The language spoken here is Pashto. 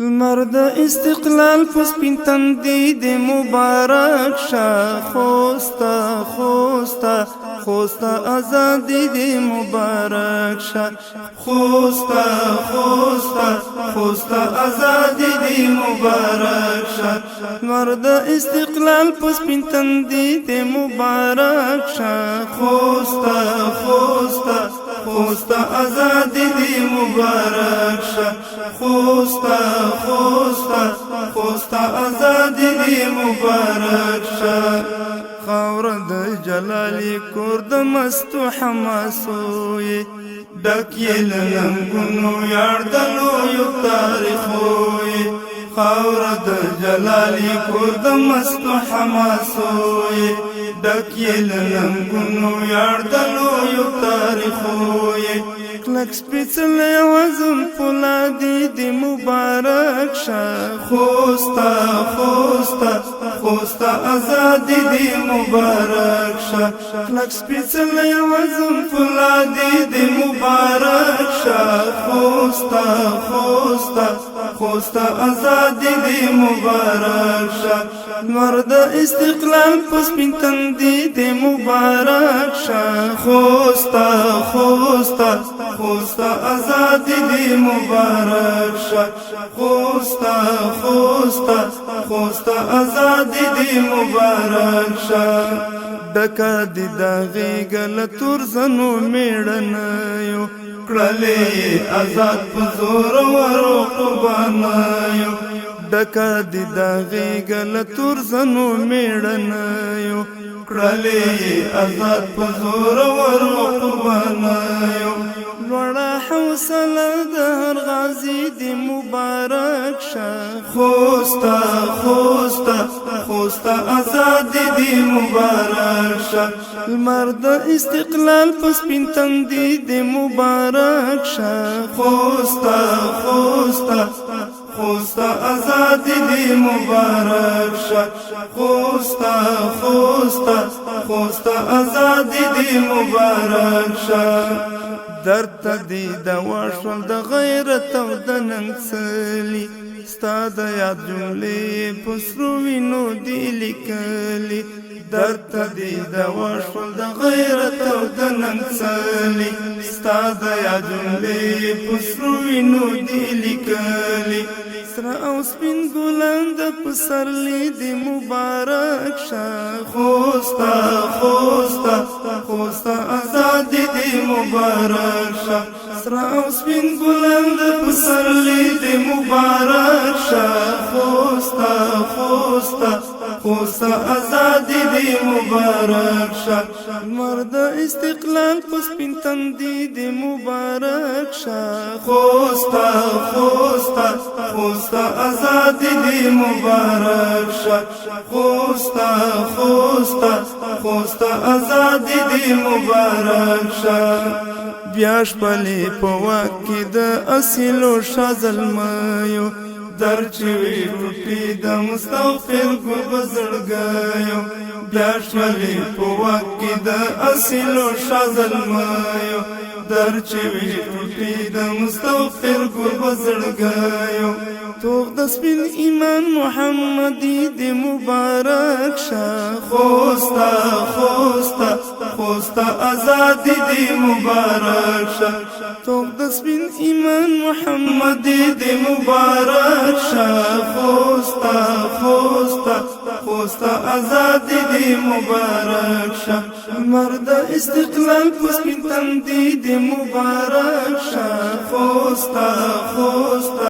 المرد استقلال پسپین تندی د مبارک شاه خوستا خوستا خوستا آزادی د مبارک شاه خوستا خوستا خوستا آزادی د مبارک شاه مرد استقلال پسپین تندی د مبارک شاه خوستا خوستا خوستا آزادی د مبارک شاه خوستا خوستا خوستا آزادی دی مبارک شاه خاور د جلالی کور د مستو حماسوی ډک یې له ننګونو یار د لویو تاریخوی خاور د جلالی کور د مستو حماسوی ډک یې له ننګونو یار د لویو تاریخوی کلک سپیڅلی وزن فولادي د مبارک شاه خوستا خوستا خوستا آزادي د مبارک شاه کلک سپیڅلی وزن فولادي د مبارک شاه خوستا خوستا خوستا آزادي د مبارک شاه مرد استقلال پسپین تندی د مبارک شاه خوستا خوستا خوستا آزادی دی مبارک شاه خوستا خوستا خوستا آزادی دی مبارک شاه ډکا دی داغی گل تور زنو میړنیو کړلې آزاد پزور ورو قربانیو ډکا دی داغی گل تور زنو میړنیو کړلې آزاد پزور ورو قربانیو لوړه حوصله د هر غازی د مبارک شاه خوستا خوستا خوستا آزادی د مبارک شاه لمر د استقلال پسپین تندی د مبارک شاه خوستا خوستا خوستا آزادی دی مبارک شاه خوستا خوستا خوستا آزادی دی مبارک شاه درد دی دوا شول د غیرت او د ننګ څلی ستا د یاد جملې په سرو وینو دي لیکلي درد دی دوا شول د غیرت او د ننګ څلی ستا د یاد جملې په سرو وینو دي لیکلي سره او سپین ګلان د پسرلی د مبارک شاه خوستا خوستا خوستا آزادی د مبارک شاه سره او سپین ګلان د پسرلی د مبارک شاه خوستا خوستا خوستا آزادی د مبارک شاه مرد استقلال پسپین تندی د مبارک شاه خوستا خوستا خوستا آزادی دی مبارک شاه خوستا خوستا خوستا آزادی دی مبارک شاه بیاش پلی په واکې د اصیلو شازلمیو درچوي ټوټي د مستغفر ګل بزړګیو بیاش پلی په واکې د اصیلو شازلمیو درچوي ټوټي د مستغفر ګل بزړګیو توغ د سپین ایمان محمدی د مبارک شاه خوستا خوستا خوستا آزادی د مبارک شاه توغ د سپین ایمان محمدی د مبارک شاه خوستا خوستا خوستا آزادی د مبارک شاه مرد استقلال پسپین تندی د مبارک شاه خوستا خوستا